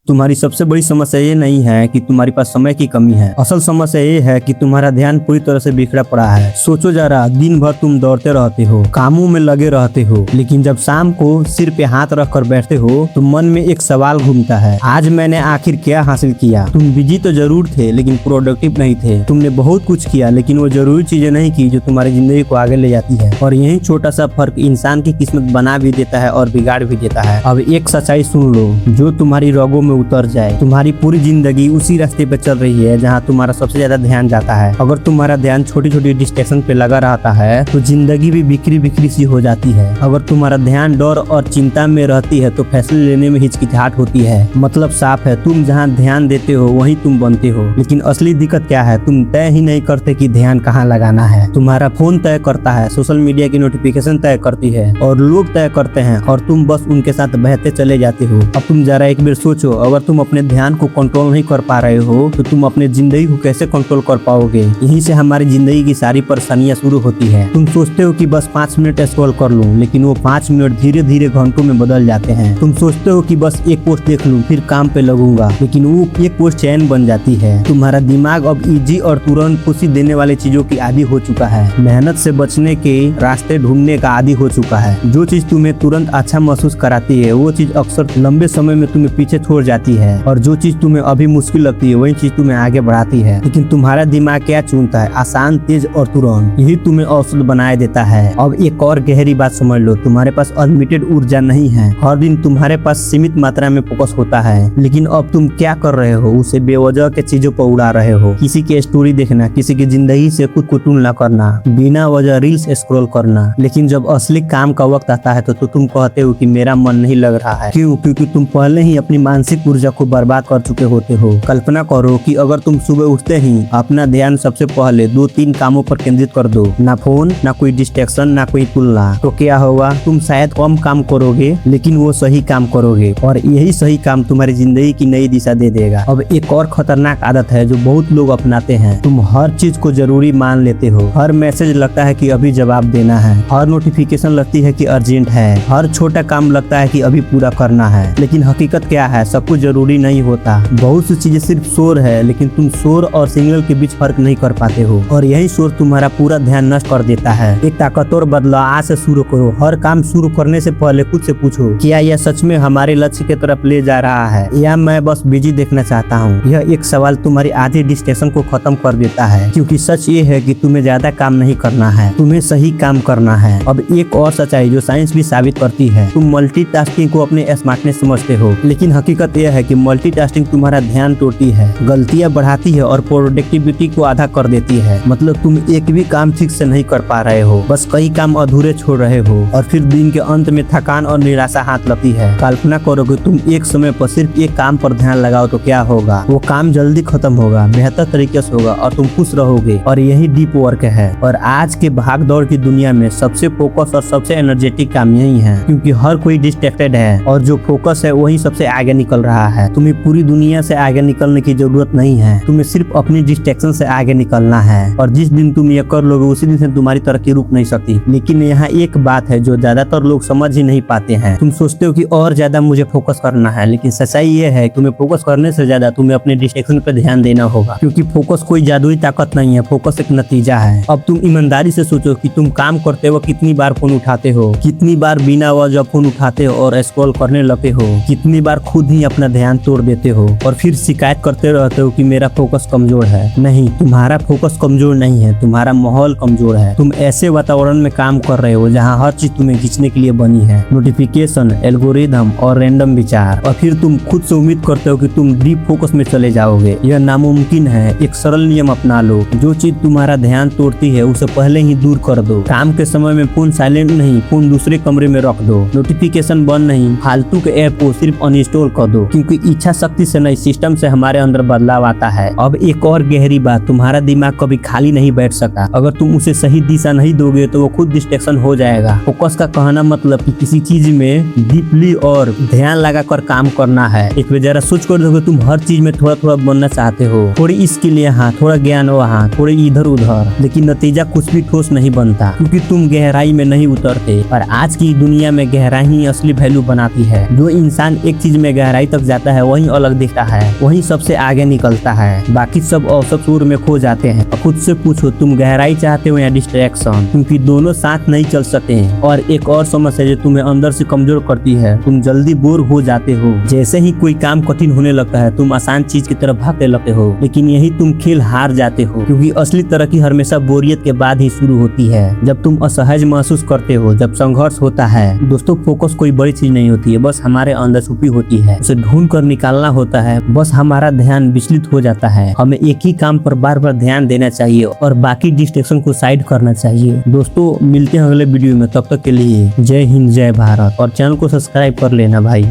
तुम्हारी सबसे बड़ी समस्या ये नहीं है कि तुम्हारे पास समय की कमी है। असल समस्या ये है कि तुम्हारा ध्यान पूरी तरह से बिखरा पड़ा है। सोचो जरा, दिन भर तुम दौड़ते रहते हो, कामों में लगे रहते हो, लेकिन जब शाम को सिर पे हाथ रख कर बैठते हो तो मन में एक सवाल घूमता है, आज मैंने आखिर क्या हासिल किया। तुम बिजी तो जरूर थे लेकिन प्रोडक्टिव नहीं थे। तुमने बहुत कुछ किया लेकिन वो जरूरी चीजें नहीं की जो तुम्हारी जिंदगी को आगे ले जाती है। और यही छोटा सा फर्क इंसान की किस्मत बना भी देता है और बिगाड़ भी देता है। अब एक सच्चाई सुन लो, जो तुम्हारी रगों में उतर जाए। तुम्हारी पूरी जिंदगी उसी रास्ते पे चल रही है जहाँ तुम्हारा सबसे ज्यादा ध्यान जाता है। अगर तुम्हारा ध्यान छोटी छोटी डिस्ट्रैक्शन पे लगा रहता है तो जिंदगी भी बिखरी बिखरी सी हो जाती है। अगर तुम्हारा ध्यान डर और चिंता में रहती है तो फैसले लेने में हिचकिचाहट होती है। मतलब साफ है, तुम जहाँ ध्यान देते हो वहीं तुम बनते हो। लेकिन असली दिक्कत क्या है, तुम तय ही नहीं करते कि ध्यान कहाँ लगाना है। तुम्हारा फोन तय करता है, सोशल मीडिया की नोटिफिकेशन तय करती है और लोग तय करते हैं और तुम बस उनके साथ बहते चले जाते हो। अब तुम जरा एक बार सोचो, अगर तुम अपने ध्यान को कंट्रोल नहीं कर पा रहे हो तो तुम अपने जिंदगी को कैसे कंट्रोल कर पाओगे। यहीं से हमारी जिंदगी की सारी परेशानियां शुरू होती है। तुम सोचते हो कि बस 5 मिनट स्क्रॉल कर लूं, लेकिन वो 5 मिनट धीरे धीरे घंटों में बदल जाते हैं। तुम सोचते हो कि बस एक पोस्ट देख लूं फिर काम पे लगूंगा, लेकिन वो एक पोस्ट चैन बन जाती है। तुम्हारा दिमाग अब इजी और तुरंत खुशी देने वाली चीजों की आदी हो चुका है। मेहनत से बचने के रास्ते ढूंढने का आदी हो चुका है। जो चीज तुम्हें तुरंत अच्छा महसूस कराती है वो चीज अक्सर लंबे समय में तुम्हें पीछे छोड़ जाती है, और जो चीज तुम्हें अभी मुश्किल लगती है वही चीज तुम्हें आगे बढ़ाती है। लेकिन तुम्हारा दिमाग क्या चुनता है, आसान, तेज और तुरंत। यही तुम्हें औसत बनाए देता है। अब एक और गहरी बात समझ लो, तुम्हारे पास अनलिमिटेड ऊर्जा नहीं है। हर दिन तुम्हारे पास सीमित मात्रा में फोकस होता है, लेकिन अब तुम क्या कर रहे हो, उसे बेवजह के चीजों पर उड़ा रहे हो। किसी की स्टोरी देखना, किसी की जिंदगी से खुद को तुलना करना, बिना वजह रील्स स्क्रॉल करना। लेकिन जब असली काम का वक्त आता है तो तुम कहते हो कि मेरा मन नहीं लग रहा है। क्यों? क्योंकि तुम पहले ही अपनी मानसिक ऊर्जा को बर्बाद कर चुके होते हो। कल्पना करो कि अगर तुम सुबह उठते ही अपना ध्यान सबसे पहले 2-3 कामों पर केंद्रित कर दो, ना फोन, ना कोई डिस्ट्रैक्शन, ना कोई तुलना, तो क्या होगा? तुम शायद कम काम करोगे लेकिन वो सही काम करोगे, और यही सही काम तुम्हारी जिंदगी की नई दिशा दे देगा। अब एक और खतरनाक आदत है जो बहुत लोग अपनाते हैं। तुम हर चीज को जरूरी मान लेते हो। हर मैसेज लगता है कि अभी जवाब देना है, हर नोटिफिकेशन लगती है कि अर्जेंट है, हर छोटा काम लगता है कि अभी पूरा करना है। लेकिन हकीकत क्या है, सब कुछ जरूरी नहीं होता। बहुत सी चीजें सिर्फ शोर है, लेकिन तुम शोर और सिग्नल के बीच फर्क नहीं कर पाते हो, और यही शोर तुम्हारा पूरा ध्यान नष्ट कर देता है। एक ताकतवर बदलाव आज से शुरू करो। हर काम शुरू करने से पहले खुद से पूछो, क्या यह सच में हमारे लक्ष्य की तरफ ले जा रहा है, या मैं बस बिजी देखना चाहता हूँ। यह एक सवाल तुम्हारी आधी डिस्ट्रैक्शन को खत्म कर देता है, क्योंकि सच ये है कि तुम्हें ज्यादा काम नहीं करना है, तुम्हें सही काम करना है। अब एक और सच्चाई जो साइंस भी साबित करती है, तुम मल्टीटास्किंग को अपने स्मार्टनेस समझते हो, लेकिन हकीकत यह है कि मल्टीटास्किंग तुम्हारा ध्यान तोड़ती है, गलतियां बढ़ाती है और प्रोडक्टिविटी को आधा कर देती है। मतलब तुम एक भी काम ठीक से नहीं कर पा रहे हो, बस कई काम अधूरे छोड़ रहे हो, और फिर दिन के अंत में थकान और निराशा हाथ लगती है। कल्पना करो कि तुम एक समय पर सिर्फ एक काम पर ध्यान लगाओ तो क्या होगा? वो काम जल्दी खत्म होगा, बेहतर तरीके से होगा और तुम खुश रहोगे। और यही डीप वर्क है। और आज के भाग दौड़ की दुनिया में सबसे फोकस और सबसे एनर्जेटिक काम यही है, क्योंकि हर कोई डिस्ट्रैक्टेड है और जो फोकस है वही सबसे आगे निकल रहा है। तुम्हें पूरी दुनिया से आगे निकलने की जरूरत नहीं है, तुम्हें सिर्फ अपनी डिस्ट्रैक्शन से आगे निकलना है। और जिस दिन तुम ये कर लोगे उसी दिन से तुम्हारी तरक्की रुक नहीं सकती। लेकिन यहाँ एक बात है जो ज्यादातर लोग समझ ही नहीं पाते हैं। तुम सोचते हो कि और ज्यादा मुझे फोकस करना है, लेकिन सच्चाई ये है तुम्हें फोकस करने से ज्यादा तुम्हें अपने डिस्ट्रैक्शन पर ध्यान देना होगा, क्योंकि फोकस कोई जादुई ताकत नहीं है, फोकस एक नतीजा है। अब तुम ईमानदारी से सोचो कि तुम काम करते हो कितनी बार फोन उठाते हो, कितनी बार बिना वजह फोन उठाते हो और स्क्रॉल करने लगते हो, कितनी बार खुद ही अपना ध्यान तोड़ देते हो और फिर शिकायत करते रहते हो कि मेरा फोकस कमजोर है। नहीं, तुम्हारा फोकस कमजोर नहीं है, तुम्हारा माहौल कमजोर है। तुम ऐसे वातावरण में काम कर रहे हो जहाँ हर चीज तुम्हें खींचने के लिए बनी है, नोटिफिकेशन, एल्गोरिदम और रैंडम विचार, और फिर तुम खुद से उम्मीद करते हो कि तुम डीप फोकस में चले जाओगे। यह नामुमकिन है। एक सरल नियम अपना लो, जो चीज तुम्हारा ध्यान तोड़ती है उसे पहले ही दूर कर दो। काम के समय में फोन साइलेंट नहीं, फोन दूसरे कमरे में रख दो। नोटिफिकेशन बंद नहीं, फालतू के ऐप को सिर्फ अनइंस्टॉल कर दो, क्योंकि इच्छा शक्ति से नहीं सिस्टम से हमारे अंदर बदलाव आता है। अब एक और गहरी बात, तुम्हारा दिमाग कभी खाली नहीं बैठ सका। अगर तुम उसे सही दिशा नहीं दोगे तो वो खुद डिस्ट्रैक्शन हो जाएगा। फोकस का कहना मतलब कि किसी चीज में डीपली और ध्यान लगाकर काम करना है। एक बार जरा सोच कर देखो, तुम हर चीज में थोड़ा थोड़ा बनना चाहते हो, थोड़ी स्किल यहाँ, थोड़ा ज्ञान वहाँ, थोड़ी इधर उधर, लेकिन नतीजा कुछ भी ठोस नहीं बनता, क्योंकि तुम गहराई में नहीं उतरते। और आज की दुनिया में गहराई ही असली वैल्यू बनाती है। जो इंसान एक चीज में गहराई तक तक जाता है वही अलग दिखता है, वही सबसे आगे निकलता है। बाकी सब औसत सुर में खो जाते हैं। खुद से पूछो, तुम गहराई चाहते हो या डिस्ट्रैक्शन, क्योंकि दोनों साथ नहीं चल सकते हैं। और एक और समस्या जो तुम्हें अंदर से कमजोर करती है, तुम जल्दी बोर हो जाते हो। जैसे ही कोई काम कठिन होने लगता है तुम आसान चीज की तरफ भागने लगते हो, लेकिन यही तुम खेल हार जाते हो, क्योंकि असली तरक्की हमेशा बोरियत के बाद ही शुरू होती है। जब तुम असहज महसूस करते हो, जब संघर्ष होता है। दोस्तों, फोकस कोई बड़ी चीज नहीं होती है, बस हमारे अंदर छुपी होती है, उसे ढूंढ कर निकालना होता है। बस हमारा ध्यान विचलित हो जाता है। हमें एक ही काम पर बार बार ध्यान देना चाहिए और बाकी डिस्ट्रैक्शन को साइड करना चाहिए। दोस्तों, मिलते हैं अगले वीडियो में, तब तक के लिए जय हिंद, जय भारत, और चैनल को सब्सक्राइब कर लेना भाई।